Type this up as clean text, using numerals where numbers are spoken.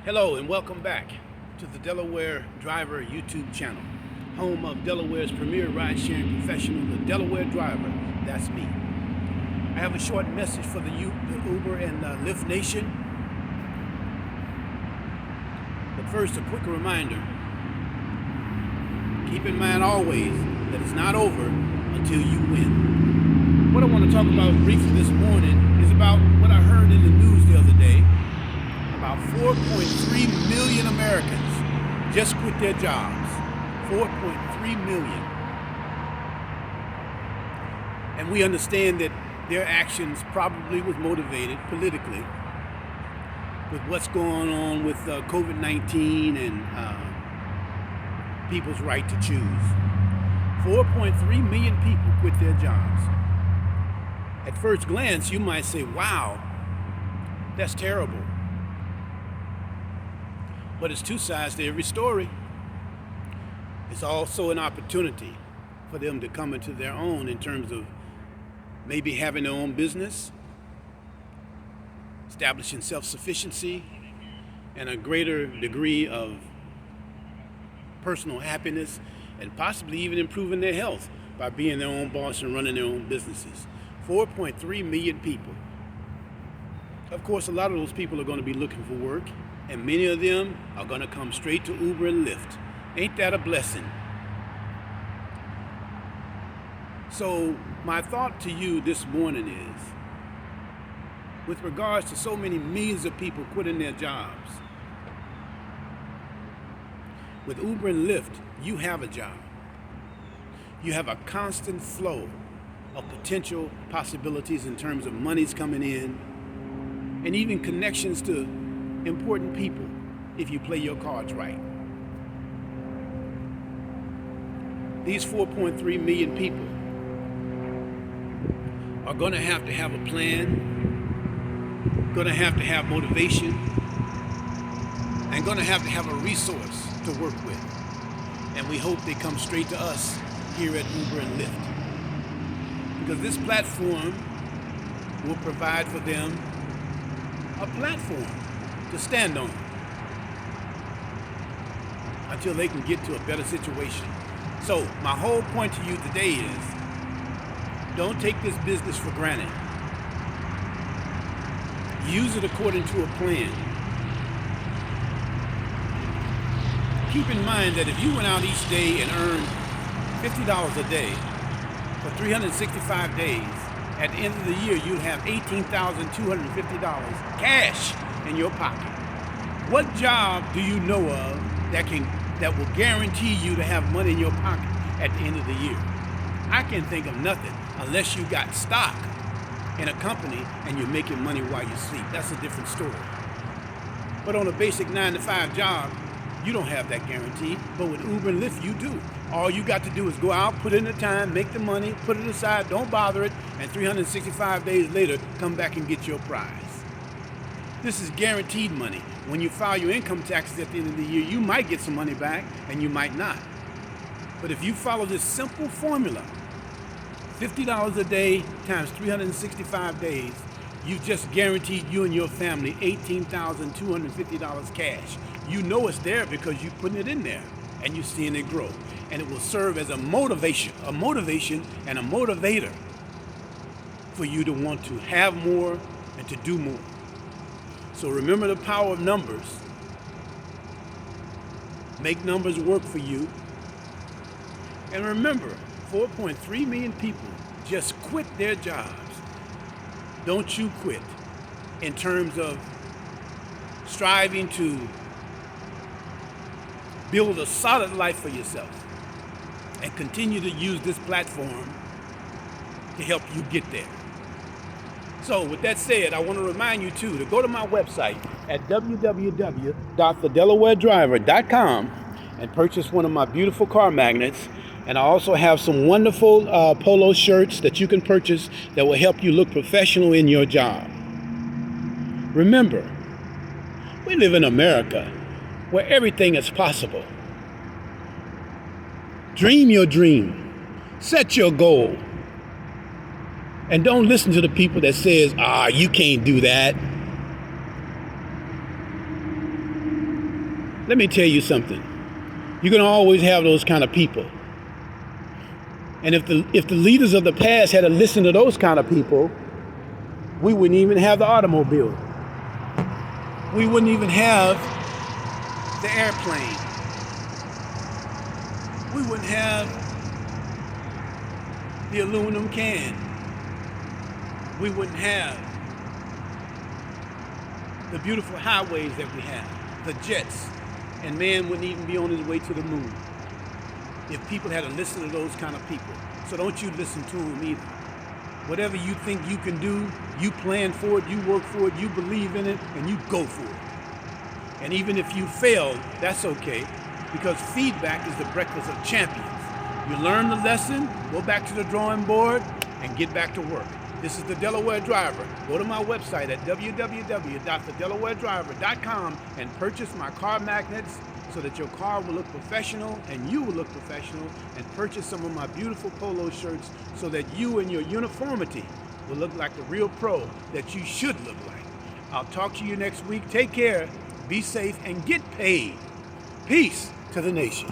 Hello and welcome back to the Delaware Driver YouTube channel, home of Delaware's premier ride-sharing professional, the Delaware Driver. That's me. I have a short message for the Uber and Lyft Nation. But first, a quick reminder. Keep in mind always that it's not over until you win. What I want to talk about briefly this morning is about what I heard in the news the other day. About 4.3 million Americans just quit their jobs. 4.3 million. And we understand that their actions probably was motivated politically with what's going on with COVID-19 and people's right to choose. 4.3 million people quit their jobs. At first glance, you might say, wow, that's terrible. But it's two sides to every story. It's also an opportunity for them to come into their own in terms of maybe having their own business, establishing self-sufficiency, and a greater degree of personal happiness, and possibly even improving their health by being their own boss and running their own businesses. 4.3 million people. Of course, a lot of those people are going to be looking for work, and many of them are going to come straight to Uber and Lyft. Ain't that a blessing? So my thought to you this morning is, with regards to so many millions of people quitting their jobs, with Uber and Lyft, you have a job. You have a constant flow of potential possibilities in terms of monies coming in, and even connections to important people if you play your cards right. These 4.3 million people are going to have a plan, going to have motivation, and going to have a resource to work with. And we hope they come straight to us here at Uber and Lyft, because this platform will provide for them a platform to stand on until they can get to a better situation. So my whole point to you today is, don't take this business for granted. Use it according to a plan. Keep in mind that if you went out each day and earned $50 a day for 365 days, at the end of the year, you'd have $18,250 cash in your pocket. What job do you know of that will guarantee you to have money in your pocket at the end of the year? I can think of nothing unless you got stock in a company and you're making money while you sleep. That's a different story. But on a basic 9-to-5 job, you don't have that guarantee. But with Uber and Lyft, you do. All you got to do is go out, put in the time, make the money, put it aside, don't bother it, and 365 days later, come back and get your prize. This is guaranteed money. When you file your income taxes at the end of the year, you might get some money back and you might not. But if you follow this simple formula, $50 a day times 365 days, you've just guaranteed you and your family $18,250 cash. You know it's there because you're putting it in there and you're seeing it grow. And it will serve as a motivation and a motivator for you to want to have more and to do more. So remember the power of numbers. Make numbers work for you. And remember, 4.3 million people just quit their jobs. Don't you quit in terms of striving to build a solid life for yourself and continue to use this platform to help you get there. So with that said, I want to remind you too to go to my website at www.thedelawaredriver.com and purchase one of my beautiful car magnets. And I also have some wonderful polo shirts that you can purchase that will help you look professional in your job. Remember, we live in America where everything is possible. Dream your dream. Set your goal. And don't listen to the people that says, you can't do that. let me tell you something. You're going to always have those kind of people. And if the leaders of the past had to listen to those kind of people, we wouldn't even have the automobile. We wouldn't even have the airplane. We wouldn't have the aluminum can. We wouldn't have the beautiful highways that we have, the jets, and man wouldn't even be on his way to the moon if people had to listen to those kind of people. So don't you listen to them either. Whatever you think you can do, you plan for it, you work for it, you believe in it, and you go for it. And even if you fail, that's okay, because feedback is the breakfast of champions. You learn the lesson, go back to the drawing board, and get back to work. This is the Delaware Driver. Go to my website at www.thedelawaredriver.com and purchase my car magnets so that your car will look professional and you will look professional, and purchase some of my beautiful polo shirts so that you and your uniformity will look like the real pro that you should look like. I'll talk to you next week. Take care, be safe, and get paid. Peace to the nation.